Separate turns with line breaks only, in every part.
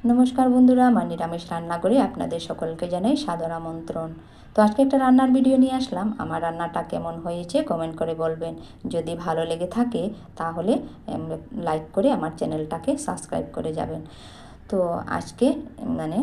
নমস্কার বন্ধুরা, আমার নিরামিষ রান্না করে আপনাদের সকলকে জানাই সাদর আমন্ত্রণ। তো আজকে একটা রান্নার ভিডিও নিয়ে আসলাম। আমার রান্নাটা কেমন হয়েছে কমেন্ট করে বলবেন। যদি ভালো লেগে থাকে তাহলে লাইক করে আমার চ্যানেলটাকে সাবস্ক্রাইব করে যাবেন। তো আজকে মানে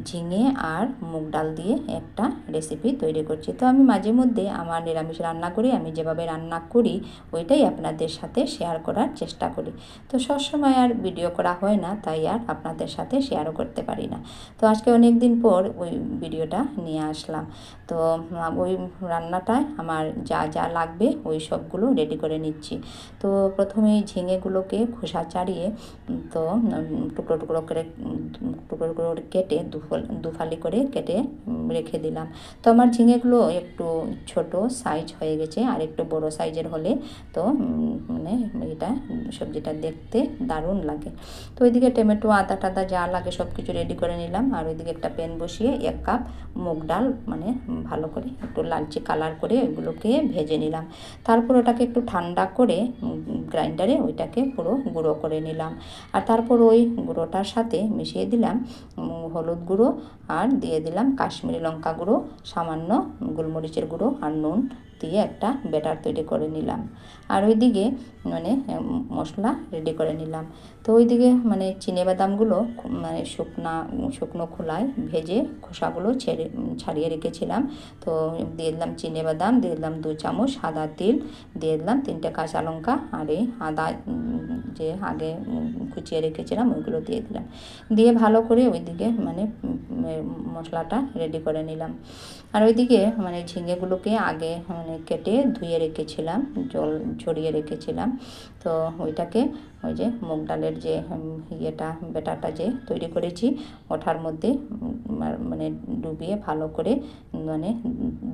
ঝিঙে আর মুগ ডাল দিয়ে একটা রেসিপি তৈরি করছি। তো আমি মাঝে মধ্যে আমার নিরামিষ রান্না করে আমি যেভাবে রান্না করি ওইটাই আপনাদের সাথে শেয়ার করার চেষ্টা করি। তো সবসময় আর ভিডিও করা হয় না, তাই আর আপনাদের সাথে শেয়ারও করতে পারি না। তো আজকে অনেক দিন পর ওই ভিডিওটা নিয়ে আসলাম। তো ওই রান্নাটায় আমার যা যা লাগবে ওই সবগুলো রেডি করে নিচ্ছি। তো প্রথমে ঝিঙেগুলোকে খোসা ছাড়িয়ে তো টুকরো টুকরো করে কেটে দুফালি করে কেটে রেখে দিলাম। তো আমার ঝিঙেগুলো একটু ছোট সাইজ হয়ে গেছে, আর একটু বড় সাইজের হলে তো মানে এটা সবজিটা দেখতে দারুণ লাগে। তো ওইদিকে টমেটো আদা টাদা যা লাগে সব কিছু রেডি করে নিলাম। আর ওইদিকে একটা প্যান বসিয়ে 1 কাপ মুগ ডাল মানে ভালো করে একটু লালচে কালার করে ওইগুলোকে ভেজে নিলাম। তারপর ওটাকে একটু ঠান্ডা করে গ্রাইন্ডারে ওইটাকে পুরো গুঁড়ো করে নিলাম। আর তারপর ওই গুঁড়োটার সাথে মিশিয়ে দিলাম হলুদ গুঁড়ো, আর দিয়ে দিলাম কাশ্মীরি লঙ্কা গুঁড়ো, সামান্য গোলমরিচের গুঁড়ো আর নুন দিয়ে একটা ব্যাটার তৈরি করে নিলাম। আর ওইদিকে মানে মশলা রেডি করে নিলাম। তো ওইদিকে মানে চিনেবাদামগুলো মানে শুকনো খোলায় ভেজে খোসাগুলো ছাড়িয়ে রেখেছিলাম। তো দিয়ে দিলাম চিনেবাদাম, দিয়ে দিলাম 2 চামচ সাদা তিল, দিয়ে দিলাম 3টে কাঁচা লঙ্কা, আর এই আদা যে আগে কুচিয়ে রেখেছিলাম ওইগুলো দিয়ে দিলাম। দিয়ে ভালো করে ওইদিকে মানে মশলাটা রেডি করে নিলাম। আর ওইদিকে মানে ঝিঙেগুলোকে আগে মানে কেটে ধুয়ে রেখেছিলাম, জল ঝরিয়ে রেখেছিলাম। তো ওইটাকে ওই যে মুগ ডালের যে ব্যাটারটা যে তৈরি করেছি ওঠার মধ্যে মানে ডুবিয়ে ভালো করে মানে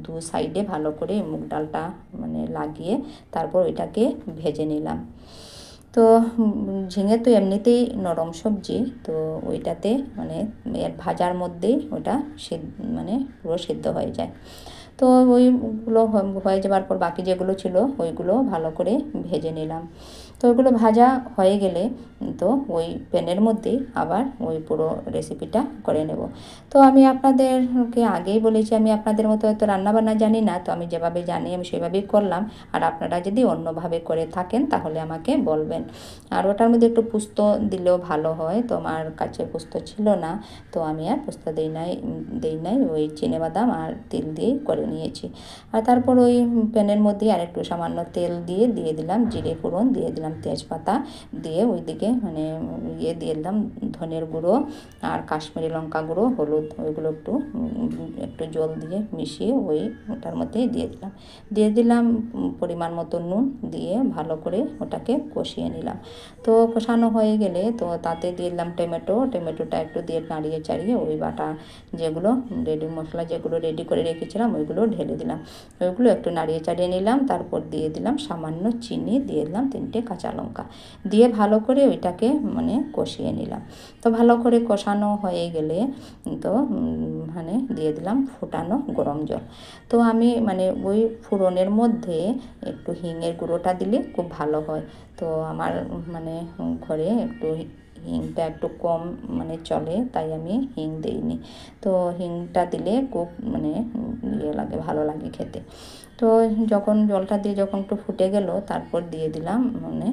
2 সাইডে ভালো করে মুগ ডালটা মানে লাগিয়ে তারপর ওইটাকে ভেজে নিলাম। তো ঝিঙে তো এমনিতেই নরম সবজি, তো ওইটাতে মানে ভাজার মধ্যেই ওটা মানে পুরো সিদ্ধ হয়ে যায়। তো ওইগুলো হয়ে যাবার পর বাকি যেগুলো ছিল ওইগুলো ভালো করে ভেজে নিলাম। তো ওইগুলো ভাজা হয়ে গেলে তো ওই প্যানের মধ্যেই আবার ওই পুরো রেসিপিটা করে নেব। তো আমি আপনাদেরকে আগেই বলেছি আমি আপনাদের মতো হয়তো রান্নাবান্না জানি না, তো আমি যেভাবে জানি আমি সেভাবেই করলাম। আর আপনারা যদি অন্যভাবে করে থাকেন তাহলে আমাকে বলবেন। আর ওটার মধ্যে একটু পোস্ত দিলেও ভালো হয়, তো আমার কাছে পোস্ত ছিল না, তো আমি আর পোস্ত দেই নাই ওই চিনেবাদাম আর তিল দিয়েই করে নিয়েছি। আর তারপর ওই প্যানের মধ্যে আর একটু সামান্য তেল দিয়ে দিলাম জিরে ফোড়ন, দিয়ে দিলাম তেজপাতা, দিয়ে ওইদিকে মানে দিয়ে দিলাম ধনের গুঁড়ো আর কাশ্মীরি লঙ্কা গুঁড়ো, হলুদ, ওইগুলো একটু জল দিয়ে মিশিয়ে ওটার মধ্যে দিয়ে দিলাম পরিমাণ মতো নুন, দিয়ে ভালো করে ওটাকে কষিয়ে নিলাম। তো কষানো হয়ে গেলে তো তাতে দিয়ে দিলাম টমেটোটা একটু দিয়ে নাড়িয়ে চাড়িয়ে ওই বাটা যেগুলো মশলা যেগুলো রেডি করে রেখেছিলাম ওইগুলো ঢেলে দিলাম। ওইগুলো একটু নাড়িয়ে চাড়িয়ে নিলাম। তারপর দিয়ে দিলাম সামান্য চিনি, দিয়ে দিলাম 3টে কাঁচা লঙ্কা, দিয়ে ভালো করে ওইটাকে মানে কষিয়ে নিলাম। তো ভালো করে কষানো হয়ে গেলে তো মানে দিয়ে দিলাম ফুটানো গরম জল। তো আমি মানে ওই ফোড়নের মধ্যে একটু হিঙের গুঁড়োটা দিলে খুব ভালো হয়। তো আমার মানে ঘরে একটু হিংটা একটু কম মানে চলে, তাই আমি হিং দিইনি। তো হিংটা দিলে খুব মানে লাগে, ভালো লাগে খেতে। তো যখন জলটা দিয়ে যখন একটু ফুটে গেল তারপর দিয়ে দিলাম মানে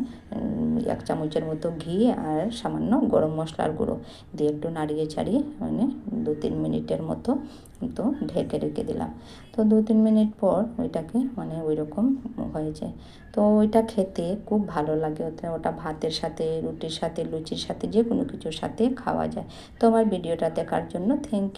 1 চামচের মতো ঘি আর সামান্য গরম মশলার গুঁড়ো, দিয়ে একটু নাড়িয়ে ছাড়িয়ে মানে 2-3 মিনিটের মতো তো ঢেকে রেখে দিলাম। তো 2-3 মিনিট পর ওইটাকে মানে ওই রকম হয়েছে। তো ওইটা খেতে খুব ভালো লাগে। ওটা ভাতের সাথে, রুটির সাথে, লুচির সাথে, যে কোনো কিছুর সাথে খাওয়া যায়। তো আমার ভিডিওটা দেখার জন্য থ্যাংক ইউ।